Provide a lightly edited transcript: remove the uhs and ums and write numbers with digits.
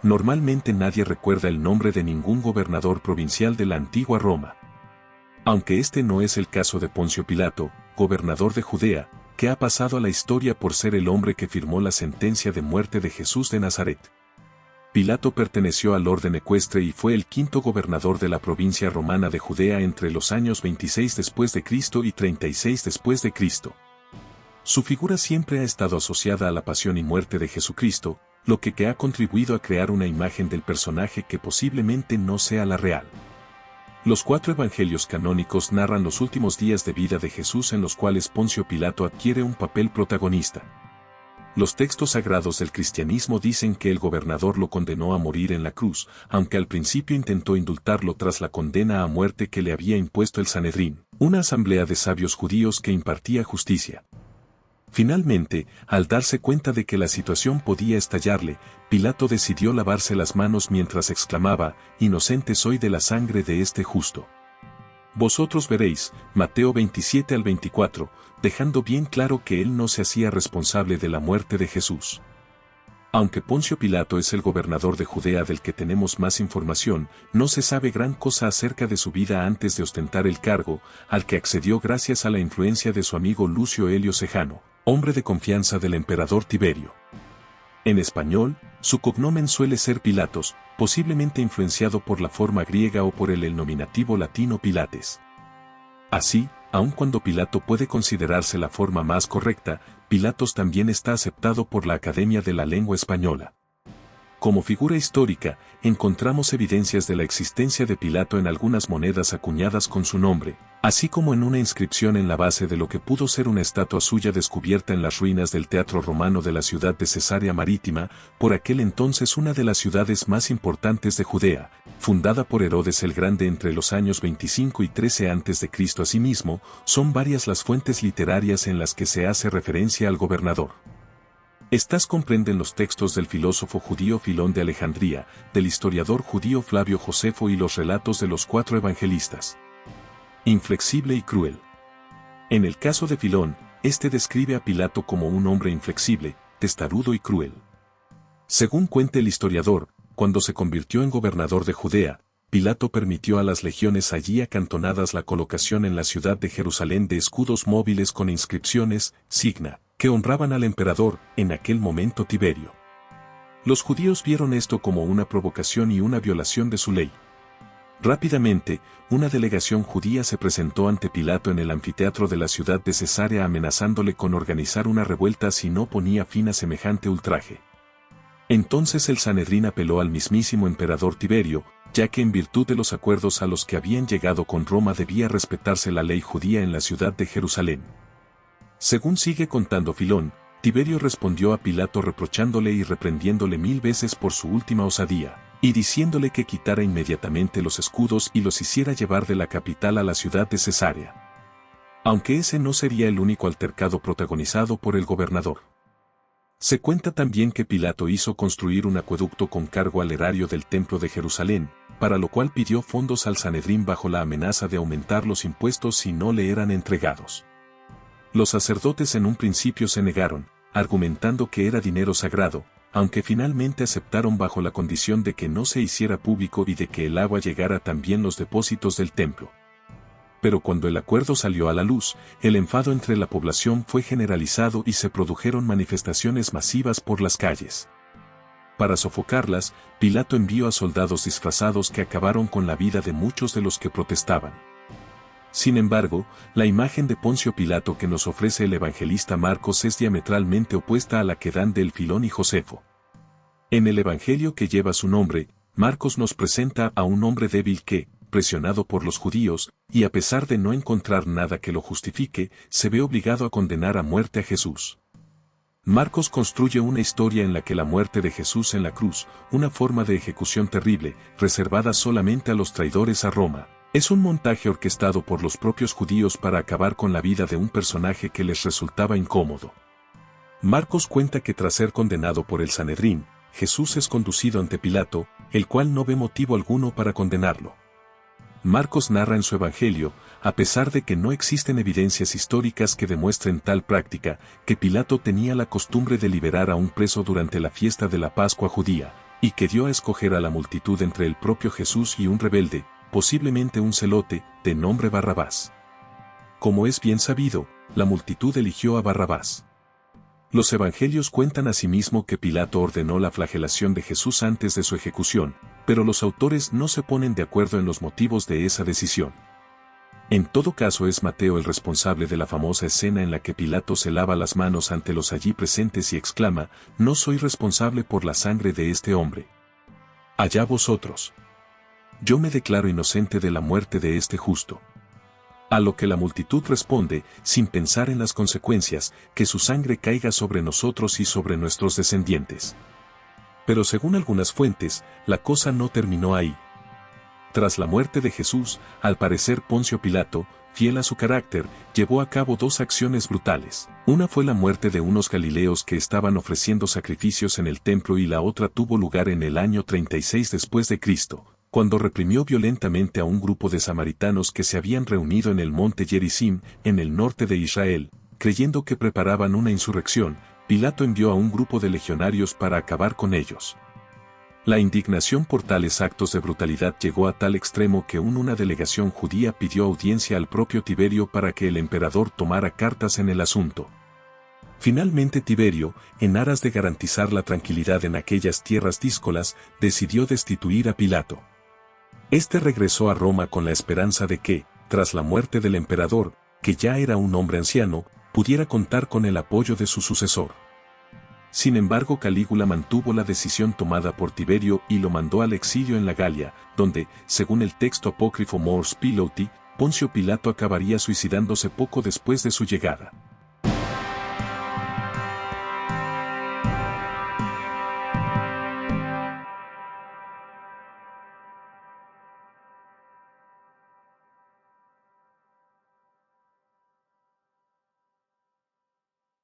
Normalmente nadie recuerda el nombre de ningún gobernador provincial de la antigua Roma. Aunque este no es el caso de Poncio Pilato, gobernador de Judea, que ha pasado a la historia por ser el hombre que firmó la sentencia de muerte de Jesús de Nazaret. Pilato perteneció al orden ecuestre y fue el quinto gobernador de la provincia romana de Judea entre los años 26 después de Cristo y 36 después de Cristo. Su figura siempre ha estado asociada a la pasión y muerte de Jesucristo, lo que ha contribuido a crear una imagen del personaje que posiblemente no sea la real. Los 4 evangelios canónicos narran los últimos días de vida de Jesús en los cuales Poncio Pilato adquiere un papel protagonista. Los textos sagrados del cristianismo dicen que el gobernador lo condenó a morir en la cruz, aunque al principio intentó indultarlo tras la condena a muerte que le había impuesto el Sanedrín, una asamblea de sabios judíos que impartía justicia. Finalmente, al darse cuenta de que la situación podía estallarle, Pilato decidió lavarse las manos mientras exclamaba: «Inocente soy de la sangre de este justo». Vosotros veréis, Mateo 27 al 24, dejando bien claro que él no se hacía responsable de la muerte de Jesús. Aunque Poncio Pilato es el gobernador de Judea del que tenemos más información, no se sabe gran cosa acerca de su vida antes de ostentar el cargo, al que accedió gracias a la influencia de su amigo Lucio Helio Sejano, hombre de confianza del emperador Tiberio. En español, su cognomen suele ser Pilatos, posiblemente influenciado por la forma griega o por el nominativo latino Pilates. Así, aun cuando Pilato puede considerarse la forma más correcta, Pilatos también está aceptado por la Academia de la Lengua Española. Como figura histórica, encontramos evidencias de la existencia de Pilato en algunas monedas acuñadas con su nombre, así como en una inscripción en la base de lo que pudo ser una estatua suya descubierta en las ruinas del Teatro Romano de la ciudad de Cesarea Marítima, por aquel entonces una de las ciudades más importantes de Judea, fundada por Herodes el Grande entre los años 25 y 13 a.C. Asimismo, son varias las fuentes literarias en las que se hace referencia al gobernador. Estas comprenden los textos del filósofo judío Filón de Alejandría, del historiador judío Flavio Josefo y los relatos de los 4 evangelistas. Inflexible y cruel. En el caso de Filón, este describe a Pilato como un hombre inflexible, testarudo y cruel. Según cuenta el historiador, cuando se convirtió en gobernador de Judea, Pilato permitió a las legiones allí acantonadas la colocación en la ciudad de Jerusalén de escudos móviles con inscripciones, signa, que honraban al emperador, en aquel momento Tiberio. Los judíos vieron esto como una provocación y una violación de su ley. Rápidamente, una delegación judía se presentó ante Pilato en el anfiteatro de la ciudad de Cesarea amenazándole con organizar una revuelta si no ponía fin a semejante ultraje. Entonces el Sanedrín apeló al mismísimo emperador Tiberio, ya que en virtud de los acuerdos a los que habían llegado con Roma debía respetarse la ley judía en la ciudad de Jerusalén. Según sigue contando Filón, Tiberio respondió a Pilato reprochándole y reprendiéndole 1000 veces por su última osadía, y diciéndole que quitara inmediatamente los escudos y los hiciera llevar de la capital a la ciudad de Cesarea. Aunque ese no sería el único altercado protagonizado por el gobernador. Se cuenta también que Pilato hizo construir un acueducto con cargo al erario del templo de Jerusalén, para lo cual pidió fondos al Sanedrín bajo la amenaza de aumentar los impuestos si no le eran entregados. Los sacerdotes en un principio se negaron, argumentando que era dinero sagrado, aunque finalmente aceptaron bajo la condición de que no se hiciera público y de que el agua llegara también los depósitos del templo. Pero cuando el acuerdo salió a la luz, el enfado entre la población fue generalizado y se produjeron manifestaciones masivas por las calles. Para sofocarlas, Pilato envió a soldados disfrazados que acabaron con la vida de muchos de los que protestaban. Sin embargo, la imagen de Poncio Pilato que nos ofrece el evangelista Marcos es diametralmente opuesta a la que dan del Filón y Josefo. En el evangelio que lleva su nombre, Marcos nos presenta a un hombre débil que, presionado por los judíos, y a pesar de no encontrar nada que lo justifique, se ve obligado a condenar a muerte a Jesús. Marcos construye una historia en la que la muerte de Jesús en la cruz, una forma de ejecución terrible, reservada solamente a los traidores a Roma, es un montaje orquestado por los propios judíos para acabar con la vida de un personaje que les resultaba incómodo. Marcos cuenta que tras ser condenado por el Sanedrín, Jesús es conducido ante Pilato, el cual no ve motivo alguno para condenarlo. Marcos narra en su evangelio, a pesar de que no existen evidencias históricas que demuestren tal práctica, que Pilato tenía la costumbre de liberar a un preso durante la fiesta de la Pascua judía, y que dio a escoger a la multitud entre el propio Jesús y un rebelde, posiblemente un celote, de nombre Barrabás. Como es bien sabido, la multitud eligió a Barrabás. Los evangelios cuentan asimismo que Pilato ordenó la flagelación de Jesús antes de su ejecución, pero los autores no se ponen de acuerdo en los motivos de esa decisión. En todo caso es Mateo el responsable de la famosa escena en la que Pilato se lava las manos ante los allí presentes y exclama: «No soy responsable por la sangre de este hombre. Allá vosotros. Yo me declaro inocente de la muerte de este justo». A lo que la multitud responde, sin pensar en las consecuencias, que su sangre caiga sobre nosotros y sobre nuestros descendientes. Pero según algunas fuentes, la cosa no terminó ahí. Tras la muerte de Jesús, al parecer Poncio Pilato, fiel a su carácter, llevó a cabo dos acciones brutales. Una fue la muerte de unos galileos que estaban ofreciendo sacrificios en el templo y la otra tuvo lugar en el año 36 después de Cristo, cuando reprimió violentamente a un grupo de samaritanos que se habían reunido en el monte Gerizim, en el norte de Israel. Creyendo que preparaban una insurrección, Pilato envió a un grupo de legionarios para acabar con ellos. La indignación por tales actos de brutalidad llegó a tal extremo que una delegación judía pidió audiencia al propio Tiberio para que el emperador tomara cartas en el asunto. Finalmente Tiberio, en aras de garantizar la tranquilidad en aquellas tierras díscolas, decidió destituir a Pilato. Este regresó a Roma con la esperanza de que, tras la muerte del emperador, que ya era un hombre anciano, pudiera contar con el apoyo de su sucesor. Sin embargo, Calígula mantuvo la decisión tomada por Tiberio y lo mandó al exilio en la Galia, donde, según el texto apócrifo Mors Piloty, Poncio Pilato acabaría suicidándose poco después de su llegada.